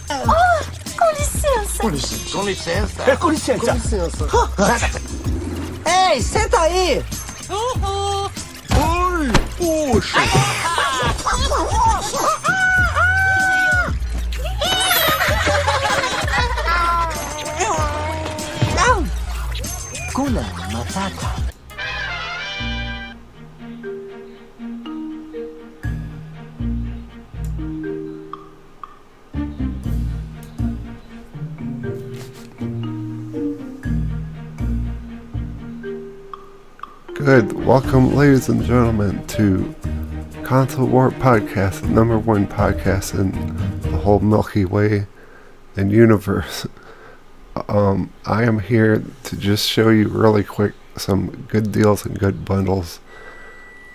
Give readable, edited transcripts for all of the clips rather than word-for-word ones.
Com licença. Com licença. Com licença. Com licença. Com licença. Ei, senta aí! Oi, puxa. Kuna Matata. Good. Welcome, ladies and gentlemen, to Console War Podcast, the number one podcast in the whole Milky Way and universe. I am here to just show you really quick some good deals and good bundles.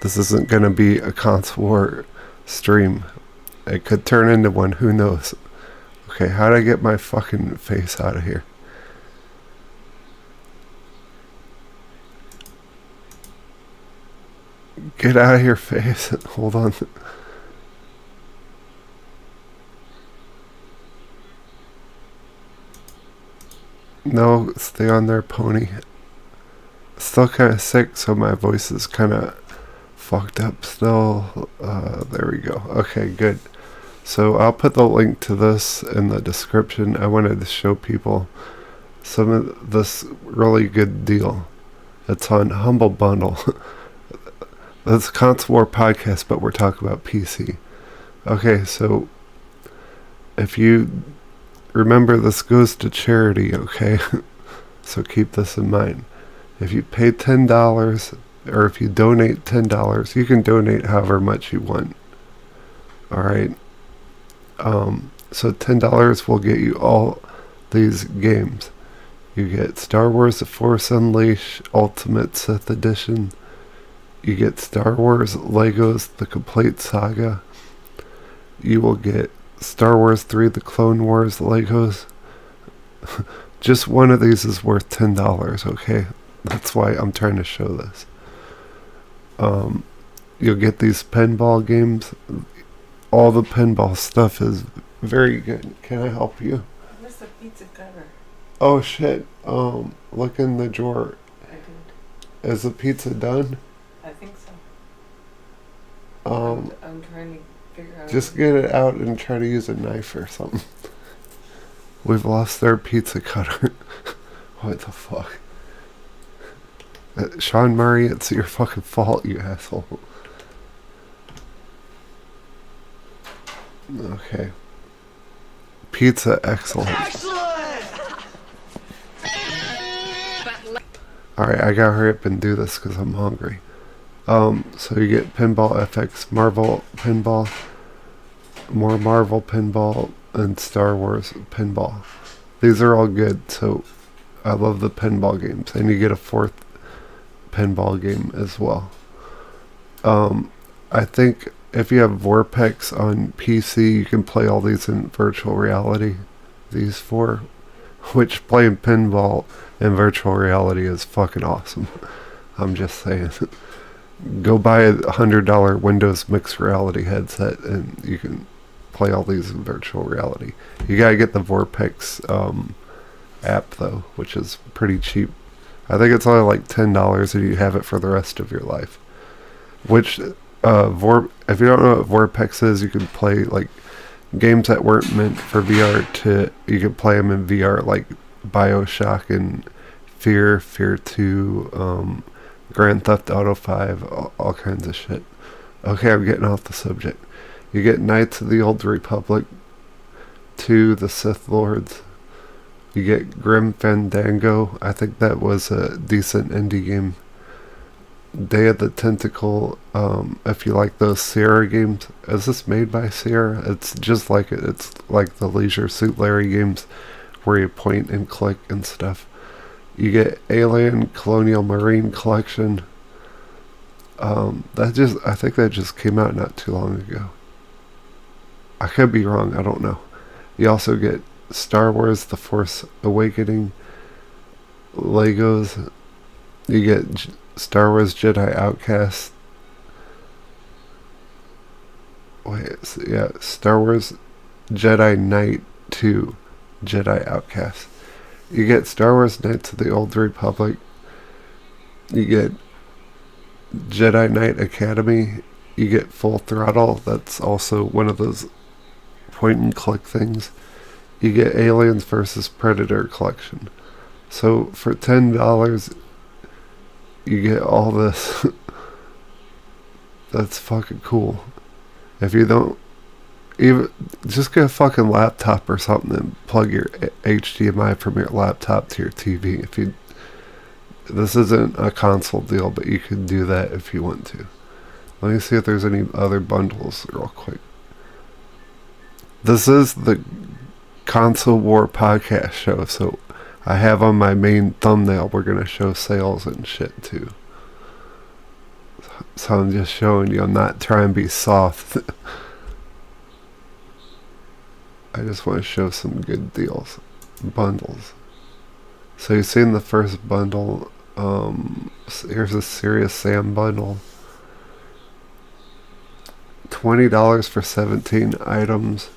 This isn't going to be a Console War stream. It could turn into one, who knows. Okay, how do I get my fucking face out of here? Get out of your face. Hold on. No, stay on there, pony. Still kind of sick, so my voice is kind of fucked up still. There we go. Okay, good. So I'll put the link to this in the description. I wanted to show people some of this really good deal. It's on Humble Bundle. That's Console War Podcast, but we're talking about PC. Okay, so if you remember, this goes to charity, okay? So keep this in mind. If you pay $10, or if you donate $10, you can donate however much you want. Alright? So $10 will get you all these games. You get Star Wars The Force Unleashed Ultimate Sith Edition. You get Star Wars Legos The Complete Saga. You will get Star Wars 3 The Clone Wars Legos. Just one of these is worth $10, okay? That's why I'm trying to show this. You'll get these pinball games. All the pinball stuff is very good. Can I help you? Where's the pizza cutter? Oh shit. Look in the drawer. I did. Is the pizza done? I think so. Um, I'm trying to figure out. Just get it out and try to use a knife or something. We've lost their pizza cutter. What the fuck? Sean Murray, it's your fucking fault, you asshole. Okay. Pizza, excellent. Alright, I gotta hurry up and do this because I'm hungry. So you get Pinball FX, Marvel Pinball, more Marvel Pinball, and Star Wars Pinball. These are all good, so I love the pinball games. And you get a fourth pinball game as well. I think if you have Vorpex on PC, you can play all these in virtual reality. These four, which playing pinball in virtual reality is fucking awesome. I'm just saying. Go buy a $100 Windows mixed reality headset and you can play all these in virtual reality. You gotta get the Vorpex app though, which is pretty cheap. I think it's only like $10 and you have it for the rest of your life. Which if you don't know what Vorpex is, you can play like games that weren't meant for VR you can play them in VR, like BioShock and Fear 2, Grand Theft Auto 5, all kinds of shit. Okay, I'm getting off the subject. You get Knights of the Old Republic 2, The Sith Lords. You get Grim Fandango. I think that was a decent indie game. Day of the Tentacle, if you like those Sierra games. Is this made by Sierra? It's just like it. It's like the Leisure Suit Larry games where you point and click and stuff. You get Alien Colonial Marine Collection. I think that just came out not too long ago. I could be wrong, I don't know. You also get Star Wars The Force Awakening, Legos. You get Star Wars Jedi Outcast. Star Wars Jedi Knight 2, Jedi Outcast. You get Star Wars Knights of the Old Republic. You get Jedi Knight Academy. You get Full Throttle. That's also one of those point and click things. You get Aliens vs. Predator collection. So for $10, you get all this. That's fucking cool. If you don't, even just get a fucking laptop or something and plug your HDMI from your laptop to your TV. If you, this isn't a console deal, but you can do that if you want to. Let me see if there's any other bundles real quick. This is the Console War podcast show, so I have on my main thumbnail, we're going to show sales and shit too. So I'm just showing you, I'm not trying to be soft. I just want to show some good deals. Bundles. So you've seen the first bundle. Here's a Serious Sam bundle. $20 for 17 items.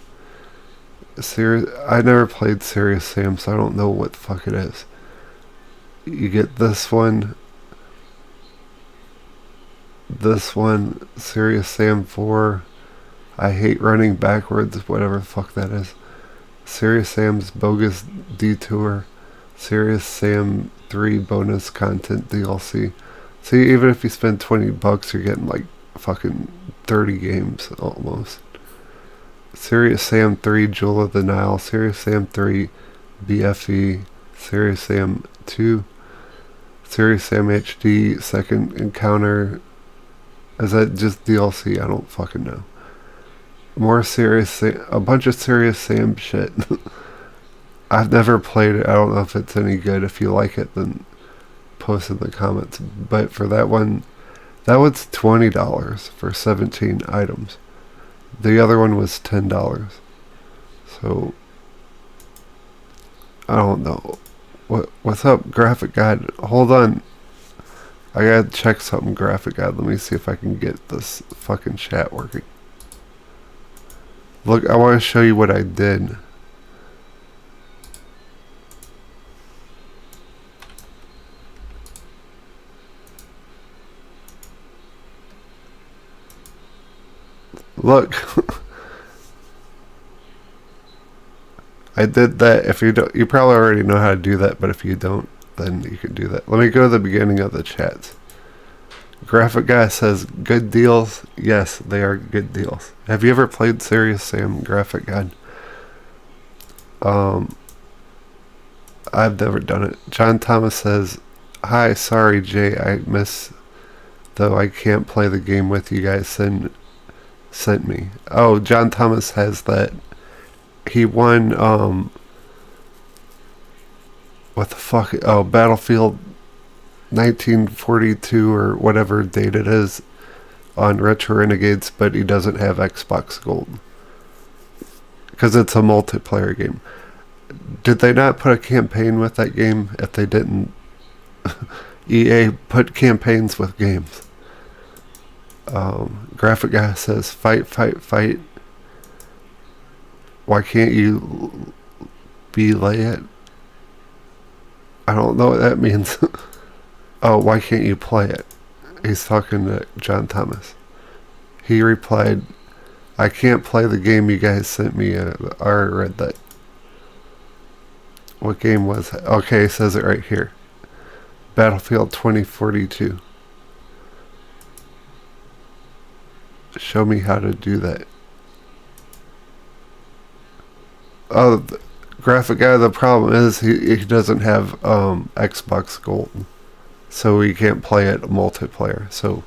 I never played Serious Sam, so I don't know what the fuck it is. You get this one, Serious Sam 4, I Hate Running Backwards, whatever the fuck that is. Serious Sam's Bogus Detour, Serious Sam 3 bonus content DLC. See, even if you spend $20, you're getting like fucking 30 games almost. Serious Sam 3 Jewel of the Nile, Serious Sam 3 BFE, Serious Sam 2, Serious Sam HD Second Encounter. Is that just DLC? I don't fucking know. More Serious Sam, a bunch of Serious Sam shit. I've never played it. I don't know if it's any good. If you like it, then post in the comments. But for that one, that was $20 for 17 items. The other one was $10. So I don't know. What's up, Graphic Guide? Hold on. I gotta check something, Graphic Guide. Let me see if I can get this fucking chat working. Look, I want to show you what I did. Look. I did that. If you don't, you probably already know how to do that, but if you don't, then you can do that. Let me go to the beginning of the chats. Graphic Guy says, good deals. Yes, they are good deals. Have you ever played Serious Sam, Graphic Guide? I've never done it. John Thomas says, hi, sorry Jay, I miss, though I can't play the game with you guys sent me. Oh, John Thomas has that. He won, what the fuck? Oh, Battlefield 1942 or whatever date it is on Retro Renegades, but he doesn't have Xbox Gold because it's a multiplayer game. Did they not put a campaign with that game? If they didn't, EA put campaigns with games. Graphic Guy says, fight, fight, fight. Why can't you belay it? I don't know what that means. Oh, why can't you play it? He's talking to John Thomas. He replied, I can't play the game you guys sent me. I already read that. What game was it? Okay, it says it right here. Battlefield 2042. Show me how to do that. Oh, Graphic Guy, the problem is he doesn't have Xbox Gold. So he can't play it multiplayer. So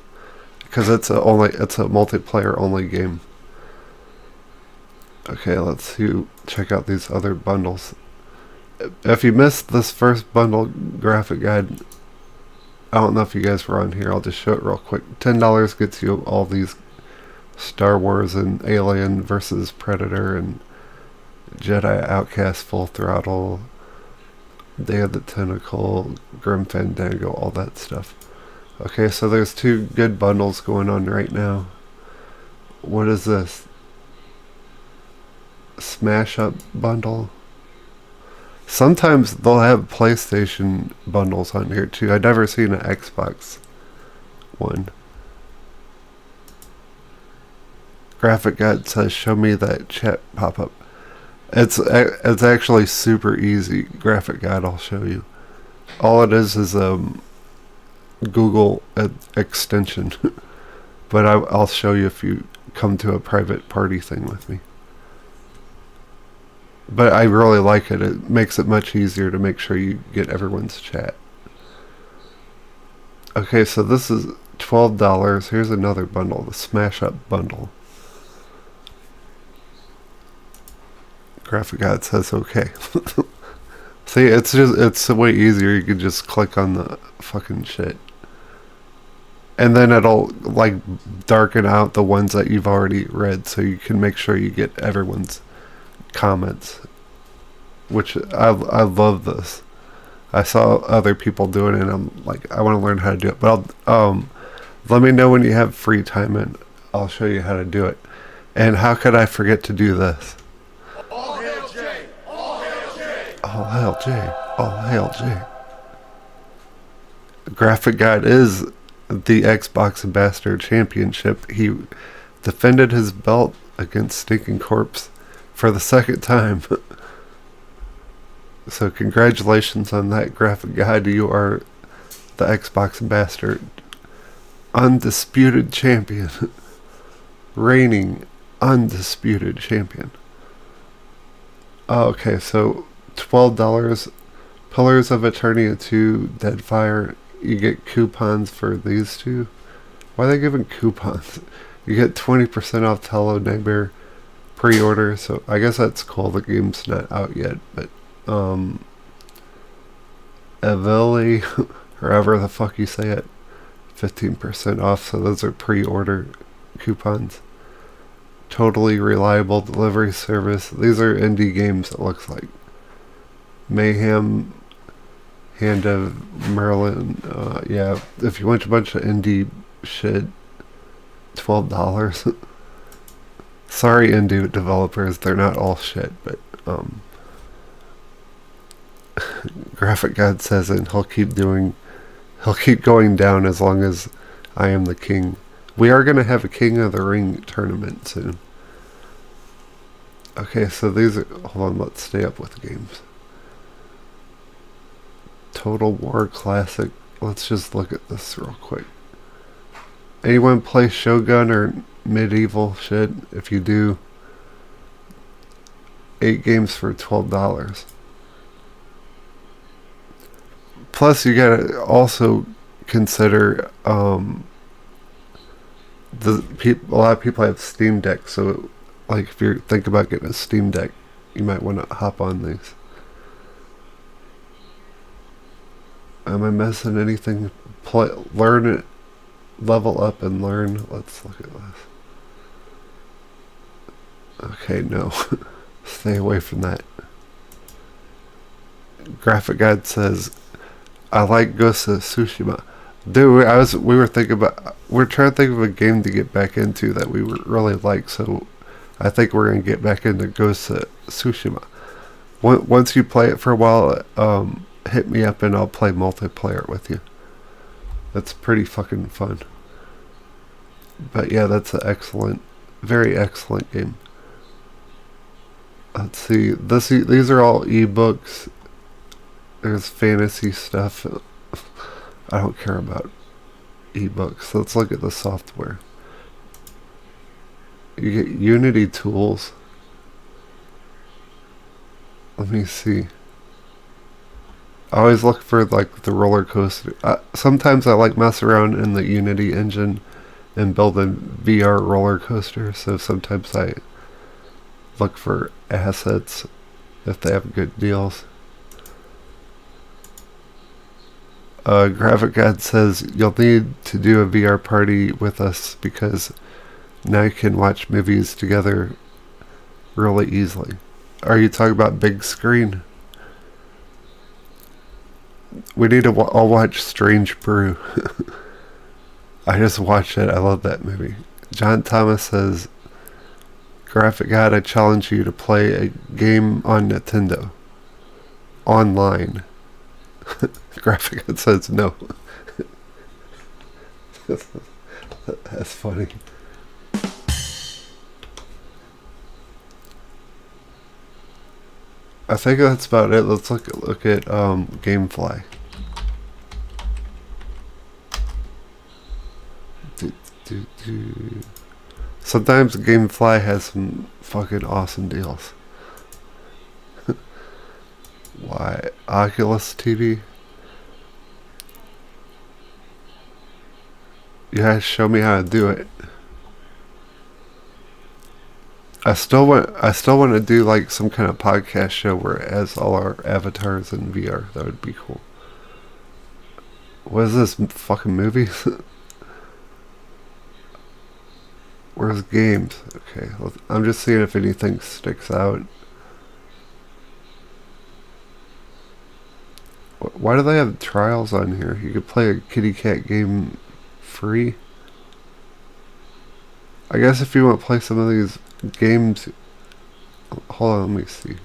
because it's a multiplayer only game. Okay, let's see. Check out these other bundles. If you missed this first bundle, Graphic Guide, I don't know if you guys were on here. I'll just show it real quick. $10 gets you all these Star Wars and Alien versus Predator and Jedi Outcast, Full Throttle, Day of the Tentacle, Grim Fandango, all that stuff. Okay, so there's two good bundles going on right now. What is this? Smash Up bundle. Sometimes they'll have PlayStation bundles on here too. I've never seen an Xbox one. Graphic God says, "Show me that chat pop-up." It's actually super easy. Graphic God, I'll show you. All it is Google extension, but I'll show you if you come to a private party thing with me. But I really like it. It makes it much easier to make sure you get everyone's chat. Okay, so this is $12. Here's another bundle, the Smash Up bundle. Graphic God says okay. See, it's way easier. You can just click on the fucking shit. And then it'll like darken out the ones that you've already read so you can make sure you get everyone's comments. Which I love this. I saw other people doing it and I'm like, I want to learn how to do it. But let me know when you have free time and I'll show you how to do it. And how could I forget to do this? All hail Jay! All hail Jay! All hail Jay! All hail Jay! Graphic God is the Xbox Ambassador Championship. He defended his belt against Stinking Corpse for the second time. So congratulations on that, Graphic God. You are the Xbox Ambassador. Undisputed champion. Reigning undisputed champion. Okay, so $12. Pillars of Eternia 2, Deadfire. You get coupons for these two. Why are they giving coupons? You get 20% off Hello Neighbor pre-order, so I guess that's cool. The game's not out yet, but Eveli, however the fuck you say it, 15% off, so those are pre-order coupons. Totally Reliable Delivery Service. These are indie games, it looks like. Mayhem, Hand of Merlin. Yeah, if you want a bunch of indie shit, $12. Sorry, indie developers, they're not all shit, but Graphic God says it, and he'll keep going down as long as I am the king. We are going to have a King of the Ring tournament soon. Okay, so these are... Hold on, let's stay up with the games. Total War Classic. Let's just look at this real quick. Anyone play Shogun or medieval shit? If you do, 8 games for $12. Plus, you gotta also consider a lot of people have Steam Deck, so like if you think about getting a Steam Deck, you might want to hop on these. Am I missing anything? Learn it, level up and learn. Let's look at this. Okay, no. Stay away from that. Graphic God says, I like Ghost of Tsushima. Dude, we're trying to think of a game to get back into that we really like, so I think we're gonna get back into Ghost of Tsushima. Once you play it for a while, hit me up and I'll play multiplayer with you. That's pretty fucking fun. But yeah, that's an excellent, very excellent game. Let's see, these are all ebooks. There's fantasy stuff. I don't care about ebooks. Let's look at the software. You get Unity tools. Let me see. I always look for like the roller coaster. Sometimes I like mess around in the Unity engine and build a VR roller coaster. So sometimes I look for assets if they have good deals. Graphic God says you'll need to do a VR party with us because now you can watch movies together really easily. Are you talking about big screen? We need to I'll watch Strange Brew. I just watched it. I love that movie. John Thomas says Graphic God, I challenge you to play a game on Nintendo. Online. Graphic God says no. That's funny. I think that's about it. Let's look at GameFly. Sometimes GameFly has some fucking awesome deals. Why? Oculus TV? You guys show me how to do it. I still want to do like some kind of podcast show where it has all our avatars in VR. That would be cool. What is this fucking movies? Where's games? Okay, I'm just seeing if anything sticks out. Why do they have trials on here? You could play a kitty cat game free. I guess if you want to play some of these games, hold on, let me see.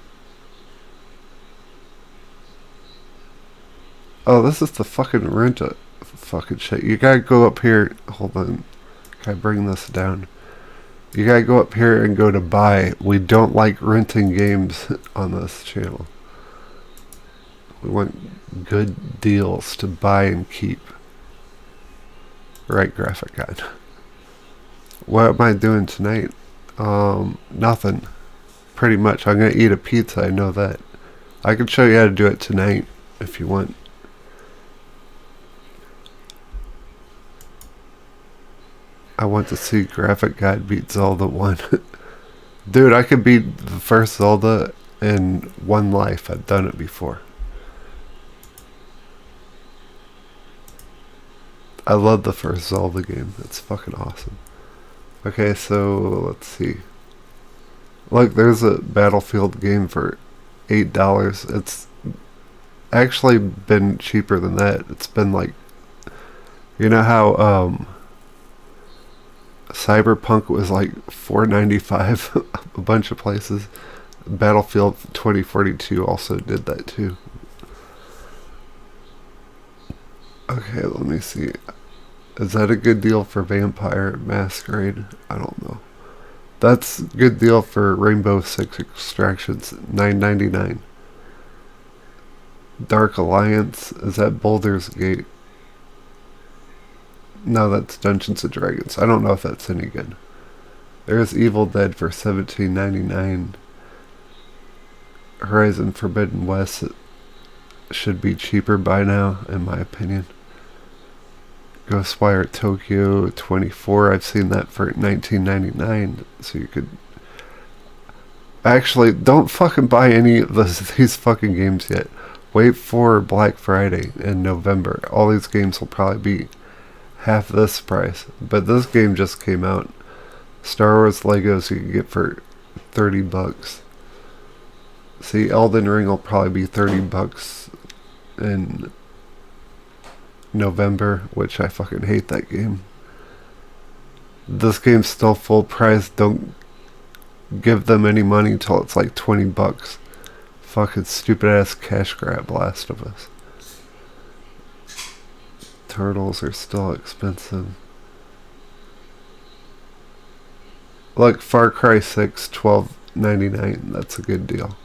Oh, this is the fucking rent a fucking shit. You gotta go up here. Hold on, can I bring this down? You gotta go up here and go to buy. We don't like renting games on this channel. We want good deals to buy and keep. Right, Graphic God. What am I doing tonight? Nothing. Pretty much. I'm gonna eat a pizza, I know that. I can show you how to do it tonight if you want. I want to see Graphic God beat Zelda 1. Dude, I could beat the first Zelda in one life. I've done it before. I love the first Zelda game. It's fucking awesome. Okay, so let's see. Look, there's a Battlefield game for $8. It's actually been cheaper than that. It's been like, you know how Cyberpunk was like $4.95 a bunch of places. Battlefield 2042 also did that too. Okay, let me see. Is that a good deal for Vampire Masquerade? I don't know. That's a good deal for Rainbow Six Extractions, $9.99. Dark Alliance, is that Baldur's Gate? No, that's Dungeons and Dragons. I don't know if that's any good. There's Evil Dead for $17.99. Horizon Forbidden West should be cheaper by now, in my opinion. Ghostwire Tokyo 24, I've seen that for $19.99, so you could... Actually, don't fucking buy any of these fucking games yet. Wait for Black Friday in November. All these games will probably be half this price, but this game just came out. Star Wars Legos you can get for $30. See, Elden Ring will probably be $30 in November, which I fucking hate that game. This game's still full price. Don't give them any money until it's like $20. Fucking stupid ass cash grab, Last of Us. Turtles are still expensive. Look, Far Cry 6, $12.99. That's a good deal.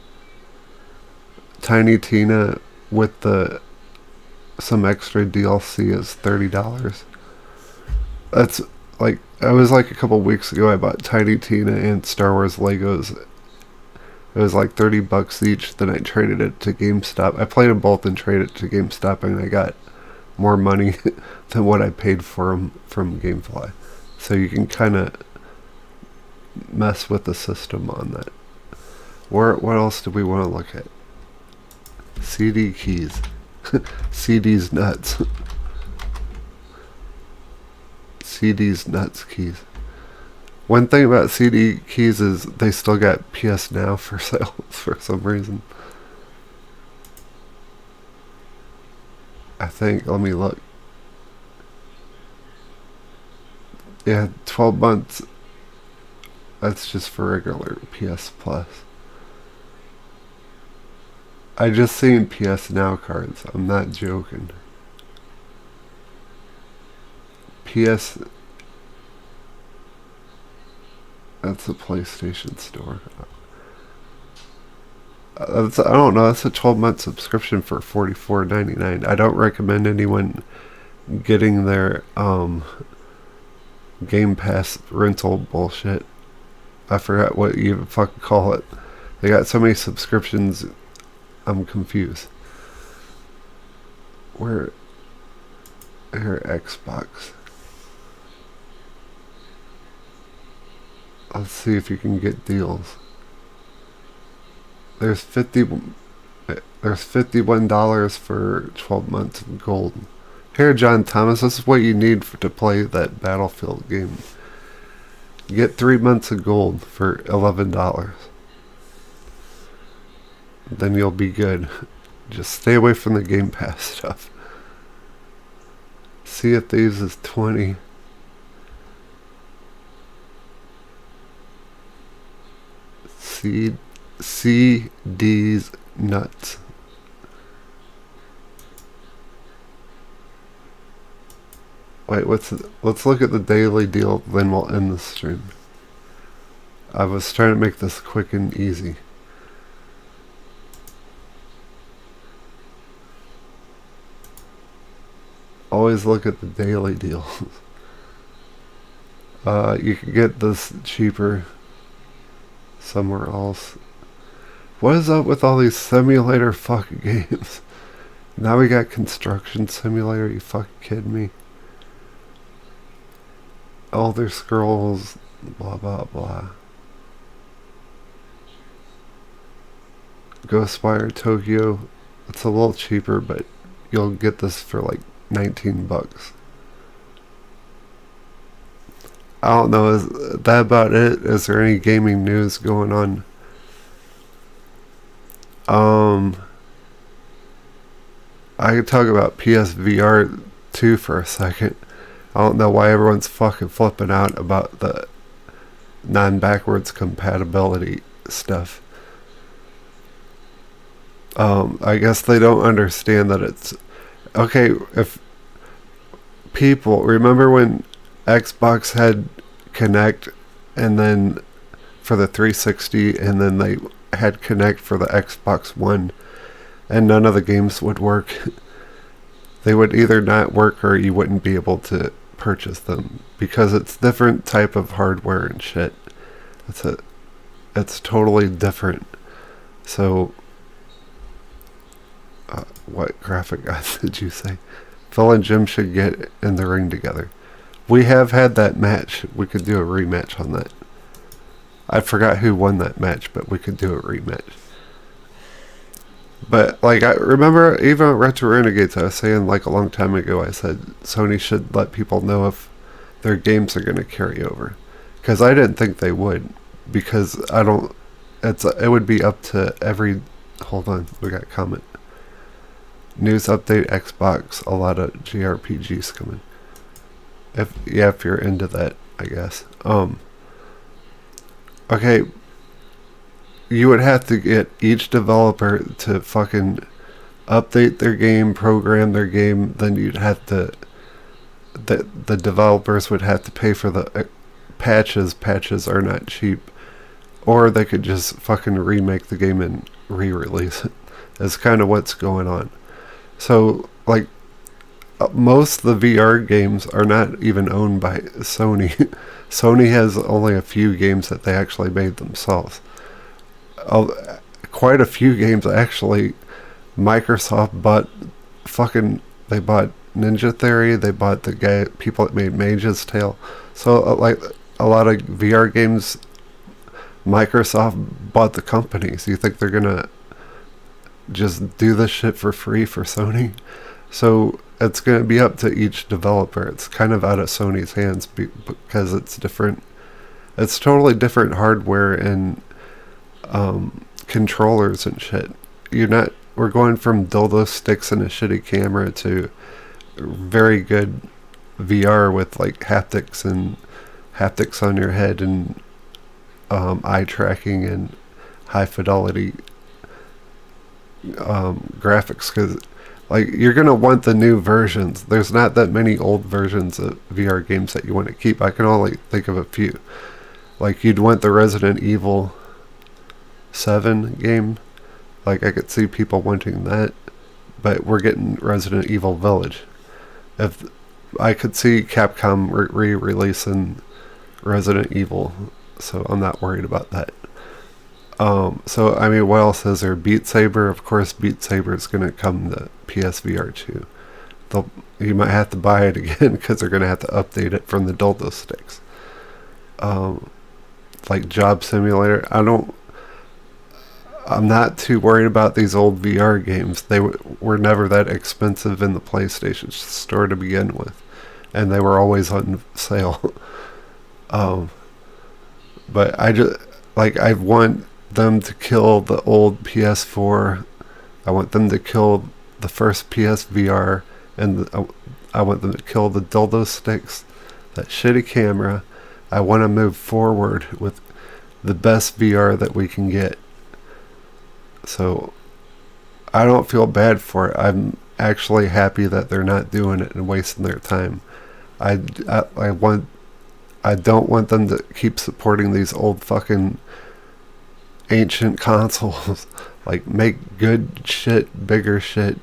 Tiny Tina with some extra DLC is $30. That's like, I was like a couple weeks ago, I bought Tiny Tina and Star Wars Legos. It was like $30 each. Then I traded it to GameStop. I played them both and traded it to GameStop, and I got more money than what I paid for them from GameFly. So you can kind of mess with the system on that. What else do we want to look at? CD keys. CD's nuts. CD's nuts keys. One thing about CD keys is they still got PS Now for sale for some reason. I think, let me look. Yeah, 12 months. That's just for regular PS Plus. I just seen PS Now cards. I'm not joking. PS... That's the PlayStation Store. I don't know. That's a 12-month subscription for $44.99. I don't recommend anyone getting their Game Pass rental bullshit. I forgot what you fucking call it. They got so many subscriptions. I'm confused. Where? Here, Xbox. Let's see if you can get deals. There's $51 for 12 months of gold. Here, John Thomas, this is what you need to play that Battlefield game. Get 3 months of gold for $11. Then you'll be good. Just stay away from the Game Pass stuff. See if these is 20. CD's nuts. Wait, let's look at the daily deal, then we'll end the stream. I was trying to make this quick and easy. Always look at the daily deals. You can get this cheaper somewhere else. What is up with all these simulator fucking games? Now we got Construction Simulator, you fucking kidding me? Elder Scrolls, blah blah blah. Ghostwire Tokyo, it's a little cheaper, but you'll get this for like 19 bucks. I don't know, is that about it? Is there any gaming news going on? I could talk about PSVR 2 for a second. I don't know why everyone's fucking flipping out about the non-backwards compatibility stuff. I guess they don't understand that it's... Okay, if people... Remember when Xbox had Kinect, and then for the 360, and then they had Kinect for the Xbox One, and none of the games would work? They would either not work or you wouldn't be able to purchase them because it's different type of hardware and shit. It's totally different. So what graphic guy did you say? Phil and Jim should get in the ring together. We have had that match. We could do a rematch on that. I forgot who won that match, but we could do a rematch. But, like, I remember even at Retro Renegades, I was saying, like, a long time ago, I said Sony should let people know if their games are going to carry over. Because I didn't think they would. Because it would be up to every... Hold on, we got a comment. News update, Xbox, a lot of JRPGs coming. If you're into that, I guess. Okay, you would have to get each developer to fucking update their game, program their game, then you'd have to... The developers would have to pay for the patches. Patches are not cheap. Or they could just fucking remake the game and re-release it. That's kind of what's going on. So, like, most of the VR games are not even owned by Sony. Sony has only a few games that they actually made themselves. Quite a few games, actually. Microsoft bought they bought Ninja Theory, they bought the people that made Mage's Tale. So, like, a lot of VR games, Microsoft bought the companies. You think they're gonna just do this shit for free for Sony? So it's going to be up to each developer. It's kind of out of Sony's hands because it's different. It's totally different hardware and controllers and shit. We're going from dildo sticks and a shitty camera to very good VR with like haptics on your head and eye tracking and high fidelity graphics, because like you're gonna want the new versions. There's not that many old versions of VR games that you want to keep. I can only think of a few. Like you'd want the Resident Evil 7 game. Like I could see people wanting that, but we're getting Resident Evil Village. If I could see Capcom re-releasing Resident Evil, so I'm not worried about that. So I mean, what else is there? Beat Saber, of course. Beat Saber is going to come to PSVR 2. You might have to buy it again because they're going to have to update it from the dildo sticks. Like Job Simulator, I'm not too worried about these old VR games. They were never that expensive in the PlayStation Store to begin with, and they were always on sale. But I want them to kill the old PS4. I want them to kill the first PSVR, and I want them to kill the dildo sticks, that shitty camera. I want to move forward with the best VR that we can get. So I don't feel bad for it. I'm actually happy that they're not doing it and wasting their time. I don't want them to keep supporting these old fucking ancient consoles. Like, make good shit, bigger shit.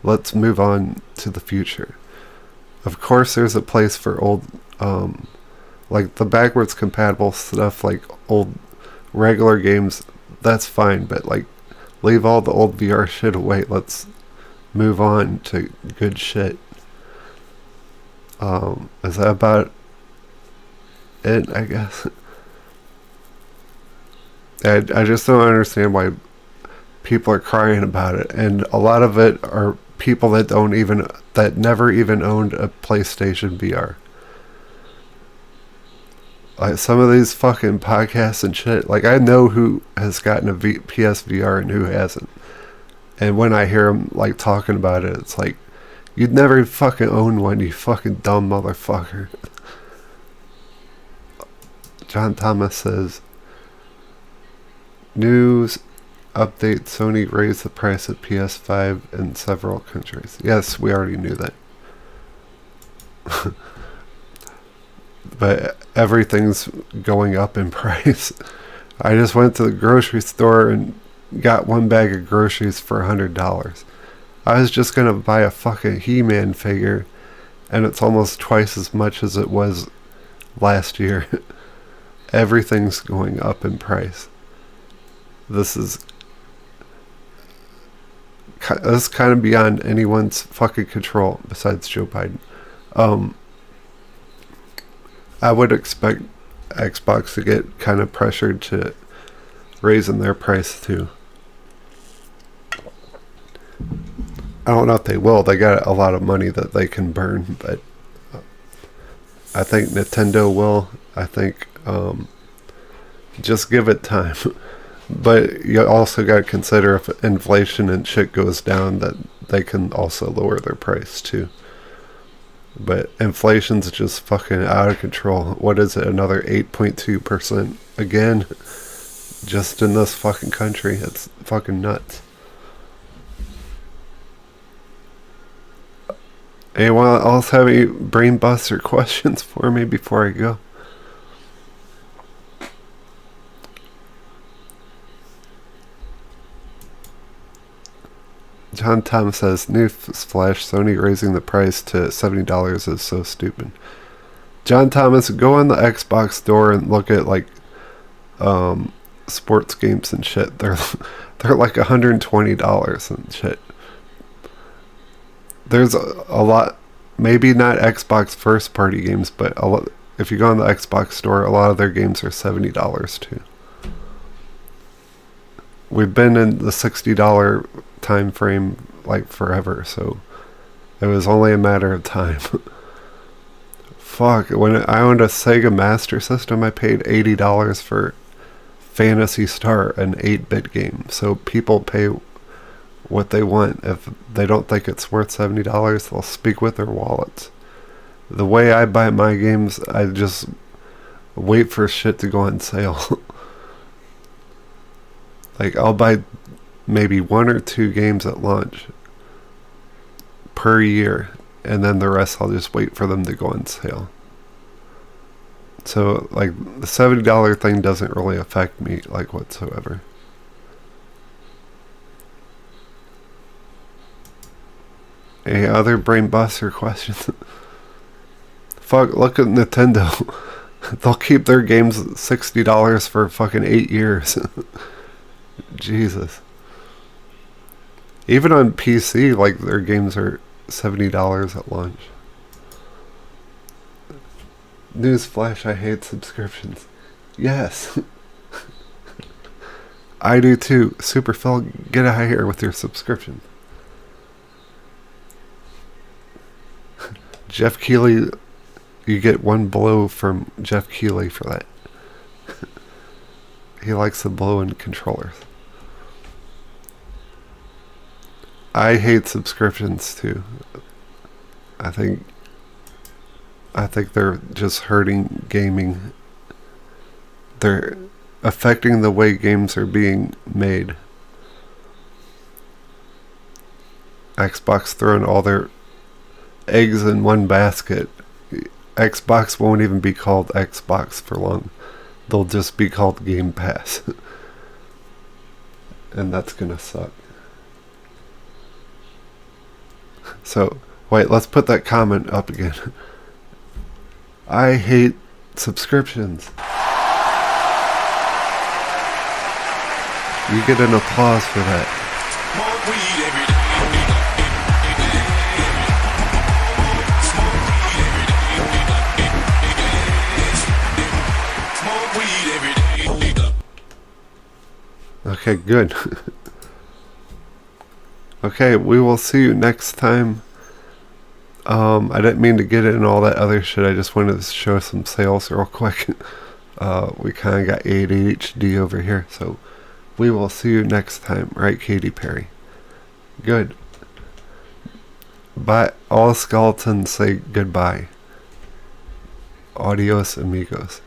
Let's move on to the future. Of course there's a place for old like the backwards compatible stuff, like old regular games. That's fine, but like leave all the old VR shit away. Let's move on to good shit. Is that about it, I guess? I just don't understand why people are crying about it, and a lot of it are people that never even owned a PlayStation VR. Like some of these fucking podcasts and shit, like I know who has gotten a PSVR and who hasn't. And when I hear them like talking about it, it's like, you'd never fucking own one, you fucking dumb motherfucker. John Thomas says, news update, Sony raised the price of PS5 in several countries. Yes, we already knew that. But everything's going up in price. I just went to the grocery store and got one bag of groceries for $100. I was just gonna buy a fucking He-Man figure, and it's almost twice as much as it was last year. Everything's going up in price. This is kind of beyond anyone's fucking control besides Joe Biden. I would expect Xbox to get kind of pressured to raising their price too. I don't know if they will. They got a lot of money that they can burn, but I think Nintendo will. I think just give it time. But you also got to consider if inflation and shit goes down, that they can also lower their price too. But inflation's just fucking out of control. What is it? Another 8.2% again? Just in this fucking country. It's fucking nuts. Anyone else have any brain buster questions for me before I go? John Thomas says, newsflash, Sony raising the price to $70 is so stupid. John Thomas, go on the Xbox store and look at like sports games and shit. They're like $120 and shit. There's a lot, maybe not Xbox first party games, but a lot, if you go on the Xbox store, a lot of their games are $70 too. We've been in the $60 time frame like forever, so it was only a matter of time. Fuck, when I owned a Sega Master System, I paid $80 for Phantasy Star, an 8-bit game. So people pay what they want. If they don't think it's worth $70, they'll speak with their wallets. The way I buy my games, I just wait for shit to go on sale. Like, I'll buy maybe 1 or 2 games at launch per year, and then the rest I'll just wait for them to go on sale. So, like, the $70 thing doesn't really affect me, like, whatsoever. Any other brain buster questions? Fuck, look at Nintendo. They'll keep their games $60 for fucking 8 years. Jesus. Even on PC, like, their games are $70 at launch. Newsflash, I hate subscriptions. Yes. I do too. Super Phil, get out of here with your subscription. Jeff Keighley, you get 1 blow from Jeff Keighley for that. He likes the blow in controllers. I hate subscriptions too. I think they're just hurting gaming. They're affecting the way games are being made. Xbox throwing all their eggs in one basket. Xbox won't even be called Xbox for long. They'll just be called Game Pass. And that's gonna suck. So, wait, let's put that comment up again. I hate subscriptions. You get an applause for that. Smoke weed every day. Smoke weed every day. Okay, good. Okay, we will see you next time. I didn't mean to get in all that other shit. I just wanted to show some sales real quick. We kind of got ADHD over here, so we will see you next time, right, Katy Perry? Good. Bye. All skeletons say goodbye. Adios, amigos.